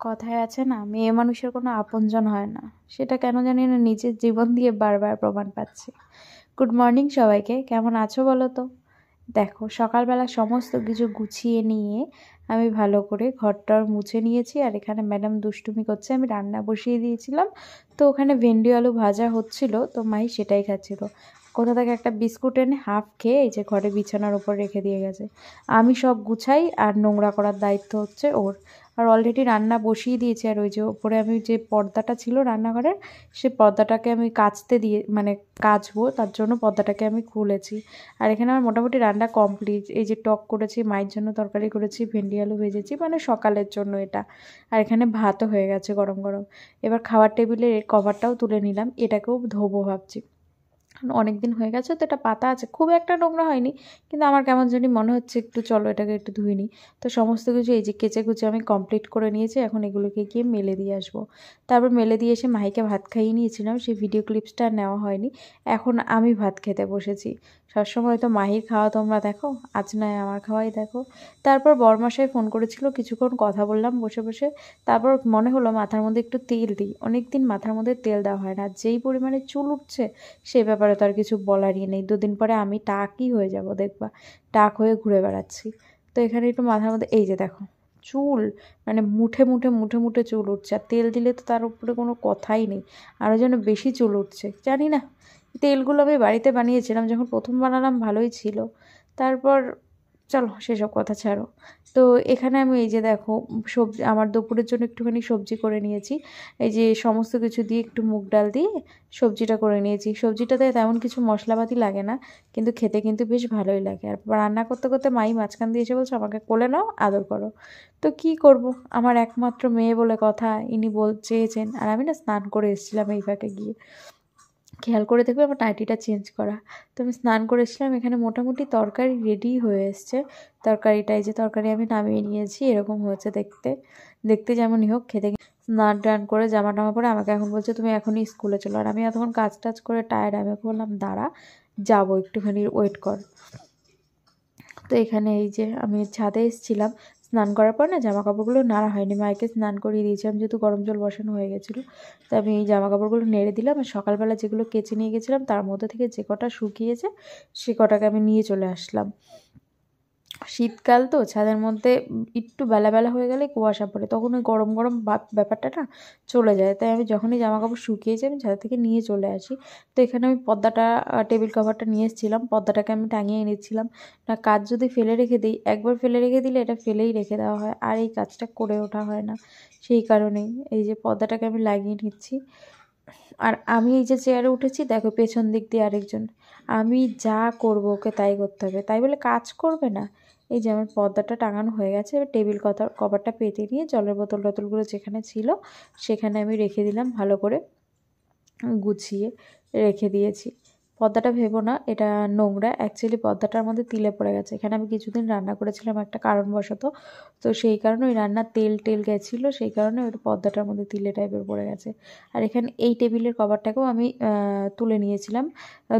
কথায় আছে না, মেয়ে মানুষের কোনো আপনজন হয় না। সেটা কেন জানি না নিজের জীবন দিয়ে বারবার প্রমাণ পাচ্ছি। গুড মর্নিং সবাইকে, কেমন আছো বলো তো? দেখো, সকালবেলা সমস্ত কিছু গুছিয়ে নিয়ে আমি ভালো করে ঘরটার মুছে নিয়েছি। আর এখানে ম্যাডাম দুষ্টুমি করছে, আমি রান্না বসিয়ে দিয়েছিলাম। তো ওখানে ভেন্ডি আলু ভাজা হচ্ছিল, তো মাই সেটাই খাচ্ছিল। কোথা থেকে একটা বিস্কুট এনে হাফ খেয়ে এই যে ঘরে বিছানার উপর রেখে দিয়ে গেছে। আমি সব গুছাই আর নোংরা করার দায়িত্ব হচ্ছে ওর। আর অলরেডি রান্না বসিয়ে দিয়েছি। আর ওই যে ওপরে আমি যে পর্দাটা ছিল রান্নাঘরের, সে পর্দাটাকে আমি কাচতে দিয়ে মানে কাচবো, তার জন্য পর্দাটাকে আমি খুলেছি। আর এখানে আমার মোটামুটি রান্না কমপ্লিট। এই যে টক করেছি, মায়ের জন্য তরকারি করেছি, ভেন্ডি আলু ভেজেছি, মানে সকালের জন্য এটা। আর এখানে ভাতও হয়ে গেছে গরম গরম। এবার খাওয়ার টেবিলের কভারটাও তুলে নিলাম, এটাকেও ধোবো ভাবছি। অনেক দিন হয়ে গেছে তো এটা পাতা আছে, খুব একটা নোংরা হয়নি, কিন্তু আমার কেমন জানি মনে হচ্ছে একটু চলো এটাকে একটু ধুয়ে নিই। তো সমস্ত কিছু এই যে কেচে কুচে আমি কমপ্লিট করে নিয়েছি। এখন এগুলোকে গিয়ে মেলে দিয়ে আসবো। তারপর মেলে দিয়ে এসে মাহিকে ভাত খাইয়ে নিয়েছিলাম, সেই ভিডিও ক্লিপসটা নেওয়া হয়নি। এখন আমি ভাত খেতে বসেছি। সবসময় তো মাহির খাওয়া তোমরা দেখো, আজ নয় আমার খাওয়াই দেখো। তারপর বরমশাই ফোন করেছিল, কিছুক্ষণ কথা বললাম বসে বসে। তারপর মনে হলো মাথার মধ্যে একটু তেল দিই, অনেক দিন মাথার মধ্যে তেল দেওয়া হয় না। যেই পরিমাণে চুল উঠছে সেই ব্যাপারে তো আর কিছু বলারই নেই। দুদিন পরে আমি টাকই হয়ে যাব, দেখবা টাক হয়ে ঘুরে বেড়াচ্ছি। তো এখানে একটু মাথার মধ্যে এই যে দেখো চুল, মানে মুঠে মুঠে মুঠে মুঠে চুল উঠছে। আর তেল দিলে তো তার উপরে কোনো কথাই নেই, আরও যেন বেশি চুল উঠছে। জানি না, তেলগুলো আমি বাড়িতে বানিয়েছিলাম, যখন প্রথম বানালাম ভালোই ছিল। তারপর চলো সেসব কথা ছাড়ো। তো এখানে আমি এই যে দেখো সবজি, আমার দুপুরের জন্য একটুখানি সবজি করে নিয়েছি। এই যে সমস্ত কিছু দিয়ে একটু মুগ ডাল দিয়ে সবজিটা করে নিয়েছি। সবজিটাতে তেমন কিছু মশলাপাতি লাগে না, কিন্তু খেতে কিন্তু বেশ ভালোই লাগে। আর রান্না করতে করতে মাই মাঝখান দিয়ে এসে বলছে আমাকে কোলে নাও, আদর করো। তো কি করব, আমার একমাত্র মেয়ে বলে কথা, ইনি চেয়েছেন। আর আমি না স্নান করে এসেছিলাম এই ফাঁকে গিয়ে, খেয়াল করে দেখবে আমার নাইটিটা চেঞ্জ করা। তো আমি স্নান করে এসেছিলাম। এখানে মোটামুটি তরকারি রেডি হয়ে এসছে। তরকারিটা এই যে তরকারি আমি নামিয়ে নিয়েছি, এরকম হয়েছে দেখতে। দেখতে যেমনই হোক, খেতে স্নান টান করে জামা টামা পরে আমাকে এখন বলছে তুমি এখনই স্কুলে চলো। আর আমি এতক্ষণ কাজ টাজ করে টায়ার্ড, আমি ওকে বললাম দাঁড়া, যাবো একটুখানি ওয়েট কর। তো এখানে এই যে আমি ছাদে এসেছিলাম, স্নান করার পর না জামা কাপড়গুলো নাড়া হয়নি, মাকে স্নান করিয়ে দিয়েছিলাম যেহেতু গরম জল বসানো হয়ে গেছিলো। তো আমি এই জামা কাপড়গুলো নেড়ে দিলাম। আর সকালবেলা যেগুলো কেচে নিয়ে গেছিলাম তার মধ্যে থেকে যে কটা শুকিয়েছে সে কটাকে আমি নিয়ে চলে আসলাম। শীতকাল তো ছাদের মধ্যে একটু বেলা হয়ে গেলে কুয়াশা পড়ে, তখন ওই গরম গরম ব্যাপারটা না চলে যায়। তাই আমি যখনই জামা কাপড় শুকিয়েছি আমি ছাদ থেকে নিয়ে চলে আসি। তো এখানে আমি পর্দাটা, টেবিল কভারটা নিয়ে এসেছিলাম, পর্দাটাকে আমি টাঙিয়ে এনেছিলাম। না কাজ যদি ফেলে রেখে দিই, একবার ফেলে রেখে দিলে এটা ফেলেই রেখে দেওয়া হয়, আর এই কাজটা করে ওঠা হয় না। সেই কারণেই এই যে পর্দাটাকে আমি লাগিয়ে নিচ্ছি। আর আমি এই যে চেয়ারে উঠেছি দেখো, পেছন দিক দিয়ে আরেকজন, আমি যা করবো ওকে তাই করতে হবে, তাই বলে কাজ করবে না। এই যে আমার পর্দাটা টাঙানো হয়ে গেছে, এবার টেবিল কভারটা পেতে নিয়ে জলের বোতল টোতলগুলো যেখানে ছিল সেখানে আমি রেখে দিলাম, ভালো করে গুছিয়ে রেখে দিয়েছি। পর্দাটা ভেবো না এটা নোংরা, অ্যাকচুয়ালি পর্দাটার মধ্যে তিলে পড়ে গেছে। এখানে আমি কিছুদিন রান্না করেছিলাম একটা কারণবশত, তো সেই কারণে ওই রান্নার তেল গেছিলো, সেই কারণে ওই পর্দাটার মধ্যে তিলে টাইপের পড়ে গেছে। আর এখানে এই টেবিলের কভারটাকেও আমি তুলে নিয়েছিলাম,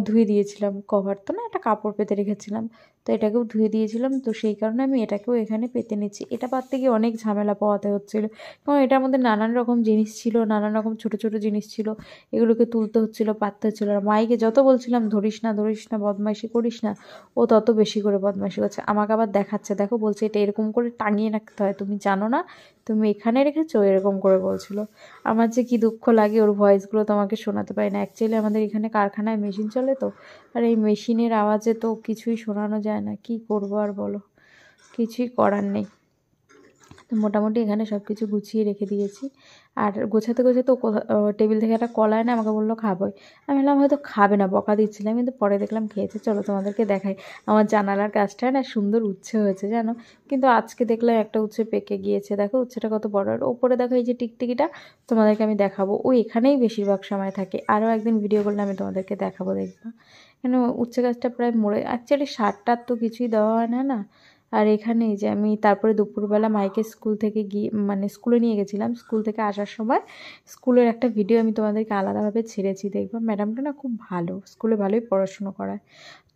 ধুয়ে দিয়েছিলাম। কভার তো না, একটা কাপড় পেতে রেখেছিলাম, তো এটাকেও ধুয়ে দিয়েছিলাম। তো সেই কারণে আমি এটাকেও এখানে পেতে নিচ্ছি। এটা পাততে গিয়ে অনেক ঝামেলা পোহাতে হচ্ছিলো, কারণ এটার মধ্যে নানান রকম জিনিস ছিল, নানান রকম ছোটো ছোটো জিনিস ছিল, এগুলোকে তুলতে হচ্ছিলো, পাততে হচ্ছিলো। আর মাইকে যত বলছিলাম ধরিস না বদমাইশি করিস না, ও তত বেশি করে বদমাইশি করছে। আমাকে আবার দেখাচ্ছে, দেখো বলছে এটা এরকম করে টাঙিয়ে রাখতে হয়, তুমি জানো না, তুমি এখানে রেখেছো, এরকম করে বলছিল। আমার যে কী দুঃখ লাগে, ওর ভয়েসগুলো তোমাকে শোনাতে পারি না। অ্যাকচুয়ালি আমাদের এখানে কারখানায় মেশিন চলে তো, আর এই মেশিনের আওয়াজে তো কিছুই শোনানো যায় না। কি করবো আর বলো, কিছুই করার নেই। তো মোটামুটি এখানে সব কিছু গুছিয়ে রেখে দিয়েছি। আর গোছাতে গোছাতে টেবিল থেকে একটা কলা এনে আমাকে বললো খাবোই। আমি বললাম হয়তো খাবে না, বকা দিচ্ছিলাম, কিন্তু পরে দেখলাম খেয়েছে। চলো তোমাদেরকে দেখাই, আমার জানালার কাজটা না সুন্দর উচ্ছে হয়েছে জানো। কিন্তু আজকে দেখলাম একটা উচ্ছে পেকে গিয়েছে, দেখো উচ্ছেটা কত বড়। আর ওপরে দেখো এই যে টিকটিকিটা, তোমাদেরকে আমি দেখাবো, ও এখানেই বেশিরভাগ সময় থাকে। আরও একদিন ভিডিও করলে আমি তোমাদেরকে দেখাবো, দেখবা। কেন উচ্ছে গাছটা প্রায় মরে, অ্যাকচুয়ালি সারটার তো কিছুই দেওয়া হয় না না। আর এখানে যে আমি তারপরে দুপুরবেলা মাইকে স্কুল থেকে গিয়ে, মানে স্কুলে নিয়ে গেছিলাম, স্কুল থেকে আসার সময় স্কুলের একটা ভিডিও আমি তোমাদেরকে আলাদাভাবে ছেড়েছি, দেখবো। ম্যাডামটা না খুব ভালো, স্কুলে ভালোই পড়াশুনো করায়।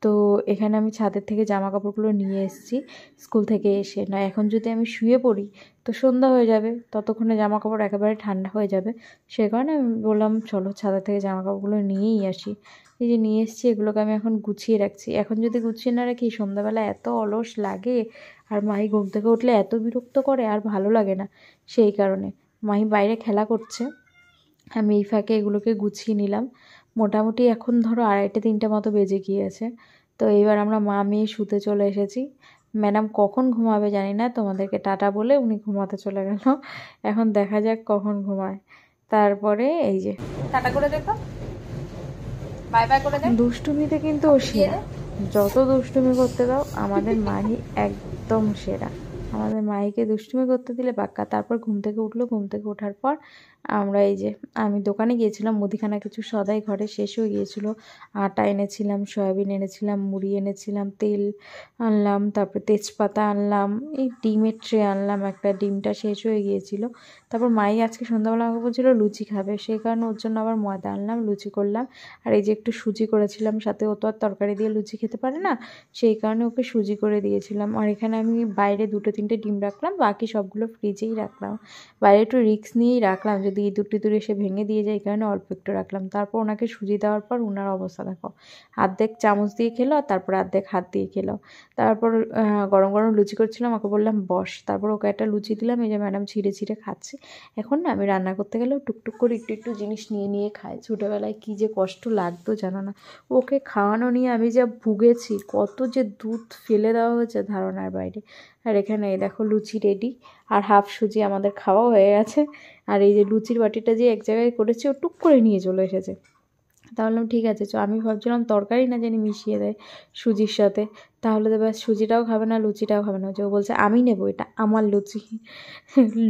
তো এখানে আমি ছাদের থেকে জামা কাপড়গুলো নিয়ে এসেছি স্কুল থেকে এসে। না এখন যদি আমি শুয়ে পড়ি তো সন্ধ্যা হয়ে যাবে, ততক্ষণে জামা কাপড় একেবারে ঠান্ডা হয়ে যাবে। সে কারণে আমি বললাম চলো ছাদের থেকে জামা কাপড়গুলো নিয়েই আসি। এই যে নিয়ে এসেছি, এগুলোকে আমি এখন গুছিয়ে রাখছি। এখন যদি গুছিয়ে না রাখি সন্ধ্যাবেলা এত অলস লাগে, আর মাহি ঘুম থেকে উঠলে এত বিরক্ত করে, আর ভালো লাগে না। সেই কারণে মাহি বাইরে খেলা করছে, আমি এই ফাঁকে এগুলোকে গুছিয়ে নিলাম। মোটামুটি এখন ধরো 2:30-3টা মতো বেজে গিয়েছে। তো এইবার আমরা মা মেয়ে শুতে চলে এসেছি। ম্যাডাম কখন ঘুমাবে জানি না, তোমাদেরকে টাটা বলে উনি ঘুমাতে চলে গেল। এখন দেখা যাক কখন ঘুমায়। তারপরে এই যে টাটা করে দেখো, বাই বাই করে দে। দুষ্টুমিতে কিন্তু ও সেরা, যত দুষ্টুমি করতে দাও আমাদের মাহি একদম সেরা। আমাদের মাহিকে দুষ্টুমি করতে দিলে পাক্কা। তারপর ঘুম থেকে উঠলো, ঘুম থেকে ওঠার পর আমরা এই যে আমি দোকানে গিয়েছিলাম, মুদিখানা কিছু সদাই ঘরে শেষ হয়ে গিয়েছিলো। আটা এনেছিলাম, সয়াবিন এনেছিলাম, মুড়ি এনেছিলাম, তেল আনলাম, তারপরে তেজপাতা আনলাম, এই ডিমের ট্রে আনলাম একটা, ডিমটা শেষ হয়ে গিয়েছিলো। তারপর মাই আজকে সন্ধ্যাবেলা আমাকে বলছিলো লুচি খাবে, সেই কারণে ওর জন্য আবার ময়দা আনলাম, লুচি করলাম। আর এই যে একটু সুজি করেছিলাম সাথে, ও তো আর তরকারি দিয়ে লুচি খেতে পারে না, সেই কারণে ওকে সুজি করে দিয়েছিলাম। আর এখানে আমি বাইরে 2-3টে ডিম রাখলাম, বাকি সবগুলো ফ্রিজেই রাখলাম। বাইরে একটু রিস্ক নিয়েই রাখলাম, যদি ইঁদুর টিঁদুর এসে ভেঙে দিয়ে যায়, এই কারণে অল্প একটু রাখলাম। তারপর ওনাকে সুজি দেওয়ার পর ওনার অবস্থা দেখো, অর্ধেক চামচ দিয়ে খেলো আর তারপর অর্ধেক হাত দিয়ে খেলো। তারপর গরম গরম লুচি করছিলাম, ওকে বললাম বস, তারপর ওকে একটা লুচি দিলাম। এই যে ম্যাডাম ছিঁড়ে ছিঁড়ে খাচ্ছে। এখন না আমি রান্না করতে গেলেও টুকটুক করে একটু একটু জিনিস নিয়ে নিয়ে খাই। ছোটোবেলায় কী যে কষ্ট লাগতো জানো না, ওকে খাওয়ানো নিয়ে আমি যা ভুগেছি, কত যে দুধ ফেলে দেওয়া হয়েছে ধারণার বাইরে। আর এখানে এই দেখো লুচি রেডি, আর হাফ সুজি আমাদের খাওয়া হয়ে গেছে। আর এই যে লুচির বাটিটা যে এক জায়গায় করেছি, ও টুক করে নিয়ে চলে এসেছে। তাহলে ঠিক আছে চ, আমি ভাবছিলাম তরকারি না জানি মিশিয়ে দেয় সুজির সাথে, তাহলে তো ব্যাস সুজিটাও খাবে না লুচিটাও খাবে না। যে ও বলছে আমি নেবো, এটা আমার লুচি।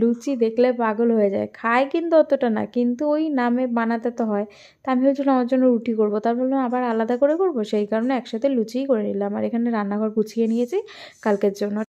লুচি দেখলে পাগল হয়ে যায়, খায় কিন্তু অতটা না, কিন্তু ওই নামে বানাতে তো হয়। তা আমি ভাবছিলাম আমার জন্য রুটি করবো, তারপর বললাম আবার আলাদা করে করবো, সেই কারণে একসাথে লুচিই করে নিলাম। আর এখানে রান্নাঘর গুছিয়ে নিয়েছি কালকের জন্য।